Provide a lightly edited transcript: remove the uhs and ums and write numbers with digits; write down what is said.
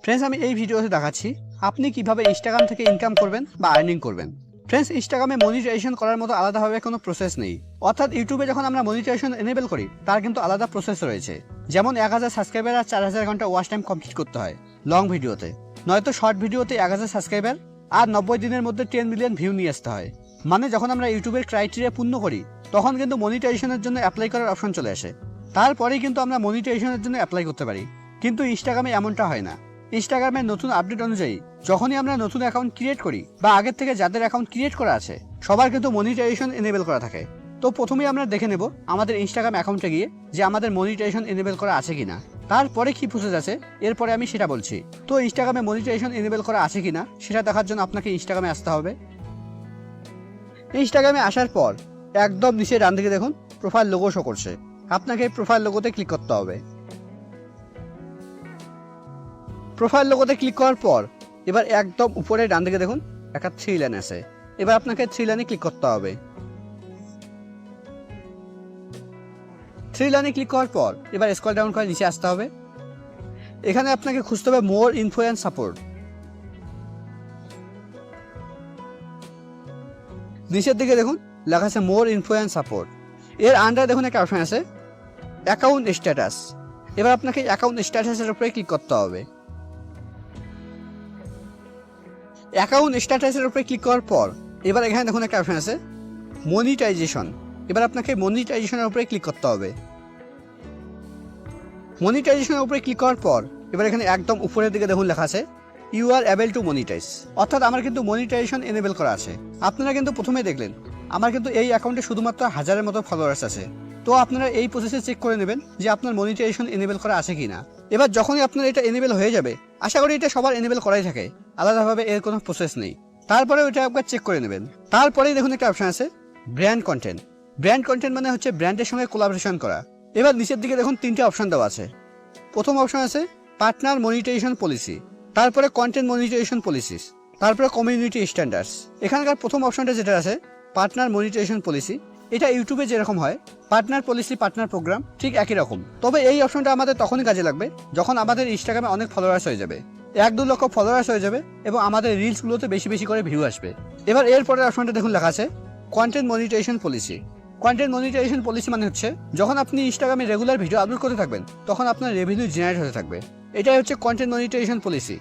Friends, আমি এই ভিডিওতে দেখাচ্ছি আপনি কিভাবে ইনস্টাগ্রাম থেকে ইনকাম করবেন বা আর্নিং করবেন। ফ্রেন্ডস, ইনস্টাগ্রামে মনিটাইজেশন করার মতো আলাদাভাবে কোনো প্রসেস নেই। অর্থাৎ ইউটিউবে যখন আমরা মনিটাইজেশন এনেবল করি তার কিন্তু আলাদা প্রসেস রয়েছে। যেমন 1000 সাবস্ক্রাইবার আর 4000 ঘন্টা ওয়াচ টাইম কমপ্লিট করতে হয় লং ভিডিওতে, নয়তো শর্ট ভিডিওতে 1000 সাবস্ক্রাইবার আর 90 দিনের মধ্যে 10 মিলিয়ন ভিউ নিয়ে আসতে হয়। মানে যখন আমরা ইউটিউবের ক্রাইটেরিয়া পূর্ণ করি তখন কিন্তু মনিটাইজেশনের জন্য অ্যাপ্লাই করার অপশন চলে আসে। তারপরেই কিন্তু আমরা মনিটাইজেশনের জন্য অ্যাপ্লাই করতে পারি। কিন্তু ইনস্টাগ্রামে এমনটা হয় না। ইনস্টাগ্রামের নতুন আপডেট অনুযায়ী যখনই আমরা নতুন অ্যাকাউন্ট ক্রিয়েট করি বা আগের থেকে যাদের অ্যাকাউন্ট ক্রিয়েট করা আছে সবার কিন্তু মনিটাইজেশন এনেবল করা থাকে। তো প্রথমেই আমরা দেখে নেব আমাদের ইনস্টাগ্রাম অ্যাকাউন্টে গিয়ে যে আমাদের মনিটাইজেশন এনেবল করা আছে কিনা। তারপরে কি প্রসেস আছে এরপরে আমি সেটা বলছি। তো ইনস্টাগ্রামে মনিটাইজেশন এনেবল করা আছে কিনা সেটা দেখার জন্য আপনাকে ইনস্টাগ্রামে আসতে হবে। ইনস্টাগ্রামে আসার পর একদম নিচে ডান দিকে দেখুন প্রোফাইল লোগো শো করছে। আপনাকে প্রোফাইল লোগোতে ক্লিক করতে হবে। প্রোফাইল লোগোতে ক্লিক করার পর এবার একদম উপরে ডান দিকে দেখুন একটা 3 লাইন আছে। এবার আপনাকে 3 লাইনে ক্লিক করতে হবে। 3 লাইনে ক্লিক করার পর এবার স্ক্রল ডাউন করে নিচে আসতে হবে। এখানে আপনাকে খুঁজতে হবে মোর ইনফো অ্যান্ড সাপোর্ট। নিচের দিকে দেখুন লেখা আছে মোর ইনফো অ্যান্ড সাপোর্ট। এর আন্ডারে দেখুন একটা অপশন আছে অ্যাকাউন্ট স্ট্যাটাস। এবার আপনাকে অ্যাকাউন্ট স্ট্যাটাসের উপরে ক্লিক করতে হবে। অ্যাকাউন্ট স্ট্যাটাসের উপরে ক্লিক করার পর এবার এখানে দেখুন একটা অপশন আছে মনিটাইজেশন। এবার আপনাকে মনিটাইজেশনের উপরে ক্লিক করতে হবে। মনিটাইজেশনের উপরে ক্লিক করার পর এবার এখানে একদম উপরের দিকে দেখুন লেখা আছে you are able to monetize. অর্থাৎ আমার কিন্তু মনিটাইজেশন এনেবল করা আছে। আপনারা কিন্তু প্রথমেই দেখলেন আমার কিন্তু এই অ্যাকাউন্টে শুধুমাত্র 1000-এর মতো ফলোয়ার্স আছে। তো আপনারা এই প্রসেসে চেক করে নেবেন যে আপনার মনিটাইজেশন এনেবল করা আছে কিনা। এবার যখনই আপনার এটা এনেবল হয়ে যাবে, আশা করি এটা সবার এনেবল করাই থাকে, আলাদাভাবে এর কোনো প্রসেস নেই। তারপরে ওইটা একবার চেক করে নেবেন। তারপরেই দেখুন একটা অপশন আছে ব্র্যান্ড কন্টেন্ট। ব্র্যান্ড কন্টেন্ট মানে হচ্ছে ব্র্যান্ডের সঙ্গে কোলাবোরেশন করা। এবার নিচের দিকে দেখুন 3টে অপশন দেওয়া আছে। প্রথম অপশন আছে পার্টনার মনিটাইজেশন পলিসি, তারপরে কন্টেন্ট মনিটাইজেশন পলিসিস, তারপরে কমিউনিটি স্ট্যান্ডার্ডস। এখানকার প্রথম অপশনটা যেটা আছে পার্টনার মনিটাইজেশন পলিসি, এটা ইউটিউবে যেরকম হয় পার্টনার পলিসি পার্টনার প্রোগ্রাম ঠিক একই রকম। তবে এই অপশনটা আমাদের তখনই কাজে লাগবে যখন আমাদের ইনস্টাগ্রামে অনেক ফলোয়ার্স হয়ে যাবে, 1-2 লক্ষ ফলোয়ার্স হয়ে যাবে এবং আমাদের রিলসগুলোতে বেশি বেশি করে ভিউ আসবে। এবার এরপরের অপশনটা দেখুন লেখা আছে content monetization policy. Content monetization policy মানে হচ্ছে যখন আপনি ইনস্টাগ্রামে রেগুলার ভিডিও আপলোড করতে থাকবেন তখন আপনার রেভিনিউ জেনারেট হতে থাকবে। এটাই হচ্ছে কন্টেন্ট মনিটাইজেশন পলিসি।